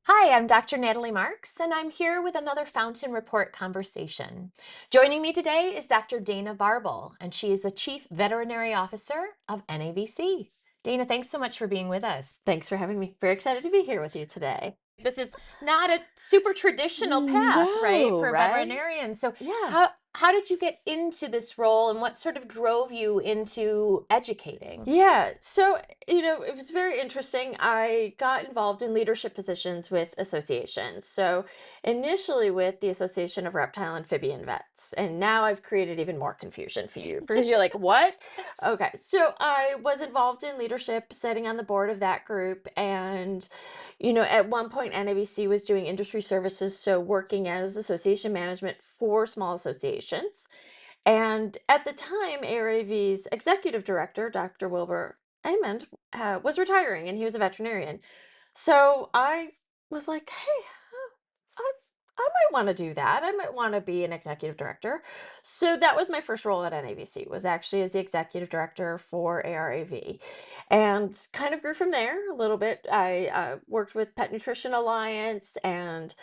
Hi, I'm Dr. Natalie Marks, and I'm here with another Fountain Report conversation. Joining me today is Dr. Dana Varble, and she is the Chief Veterinary Officer of NAVC. Dana, thanks so much for being with us. Thanks for having me. Very excited to be here with you today. This is not a super traditional path, right, No, for right? veterinarians. So Yeah. how did you get into this role, and what sort of drove you into educating? Yeah. So, it was very interesting. I got involved in leadership positions with associations. So, initially with the Association of Reptile Amphibian Vets, and now I've created even more confusion for you because you're like, what? Okay. So, I was involved in leadership, sitting on the board of that group. And, at one point, NAVC was doing industry services. So, working as association management for small associations. And at the time, ARAV's executive director, Dr. Wilbur Amond, was retiring and he was a veterinarian. So I was like, hey, I, I might want to do that. I might want to be an executive director. So that was my first role at NAVC, was actually as the executive director for ARAV, and kind of grew from there a little bit. I worked with Pet Nutrition Alliance and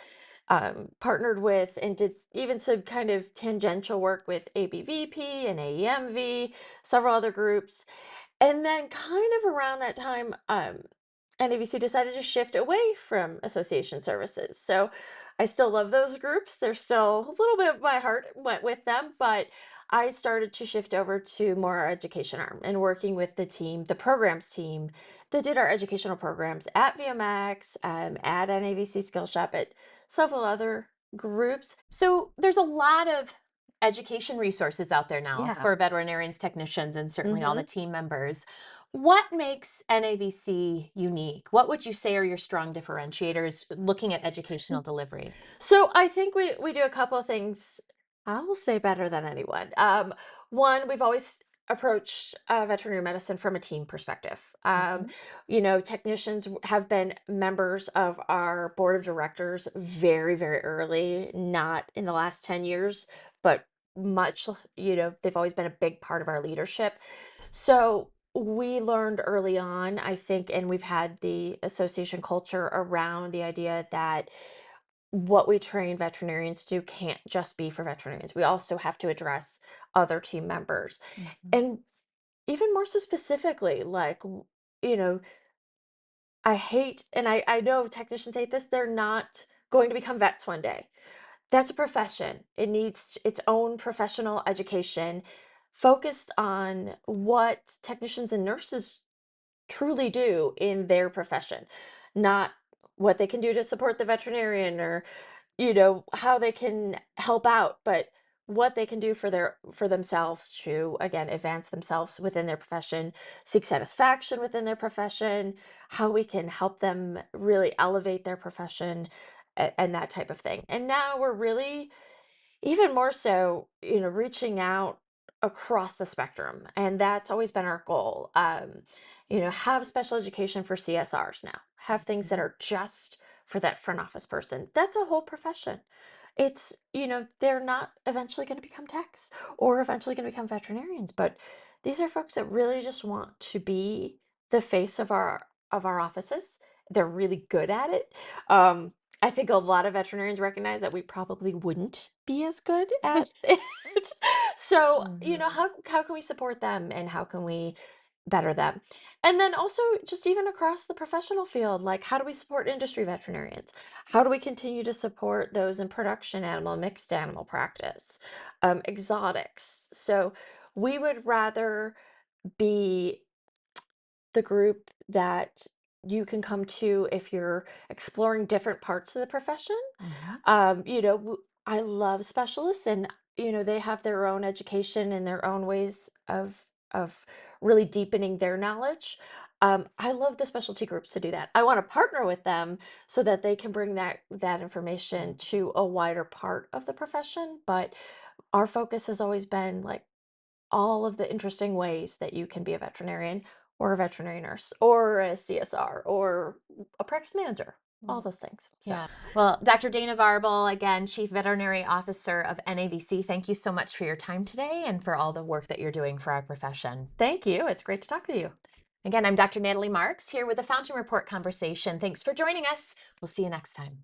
partnered with and did even some kind of tangential work with ABVP and AEMV, several other groups. And then, kind of around that time, NAVC decided to shift away from association services. So I still love those groups. They're still a little bit of my heart went with them, but I started to shift over to more our education arm and working with the team, the programs team that did our educational programs at VMX, at NAVC Skill Shop, at several other groups. So there's a lot of education resources out there now Yeah. for veterinarians, technicians, and certainly all the hmm team members. What makes NAVC unique? What would you say are your strong differentiators looking at educational delivery? So I think we do a couple of things. I will say better than anyone. One, we've always approached veterinary medicine from a team perspective. Mhm. Technicians have been members of our board of directors very, very early, not in the last 10 years, but much, they've always been a big part of our leadership. So we learned early on, I think, and we've had the association culture around the idea that what we train veterinarians to can't just be for veterinarians. We also have to address other team members. Mhm. And even more so specifically, like, you know, I hate, and I know technicians hate this, they're not going to become vets one day. That's a profession. It needs its own professional education focused on what technicians and nurses truly do in their profession, not what they can do to support the veterinarian or how they can help out, but what they can do for themselves to, again, advance themselves within their profession, seek satisfaction within their profession, how we can help them really elevate their profession, and that type of thing. And now we're really even more so, reaching out across the spectrum, and that's always been our goal. Have special education for CSRs now, have things that Mhm. are just for that front office person. That's a whole profession. It's, they're not eventually going to become techs or eventually going to become veterinarians, but these are folks that really just want to be the face of our offices. They're really good at it. um I think a lot of veterinarians recognize that we probably wouldn't be as good at it. So, Mhm. how can we support them and how can we better them? And then also just even across the professional field, like, how do we support industry veterinarians? How do we continue to support those in production animal, mixed animal practice, exotics? So we would rather be the group that you can come to if you're exploring different parts of the profession. Mhm. I love specialists, and they have their own education and their own ways of really deepening their knowledge. I love the specialty groups to do that. I want to partner with them so that they can bring that information to a wider part of the profession. But our focus has always been like all of the interesting ways that you can be a veterinarian or a veterinary nurse or a CSR or a practice manager, all Mm. those things. So Yeah. Well, Dr. Dana Varble, again, Chief Veterinary Officer of NAVC, thank you so much for your time today and for all the work that you're doing for our profession. thank you. It's great to talk with you. Again, I'm Dr. Natalie Marks here with a Fountain Report conversation. Thanks for joining us. We'll see you next time.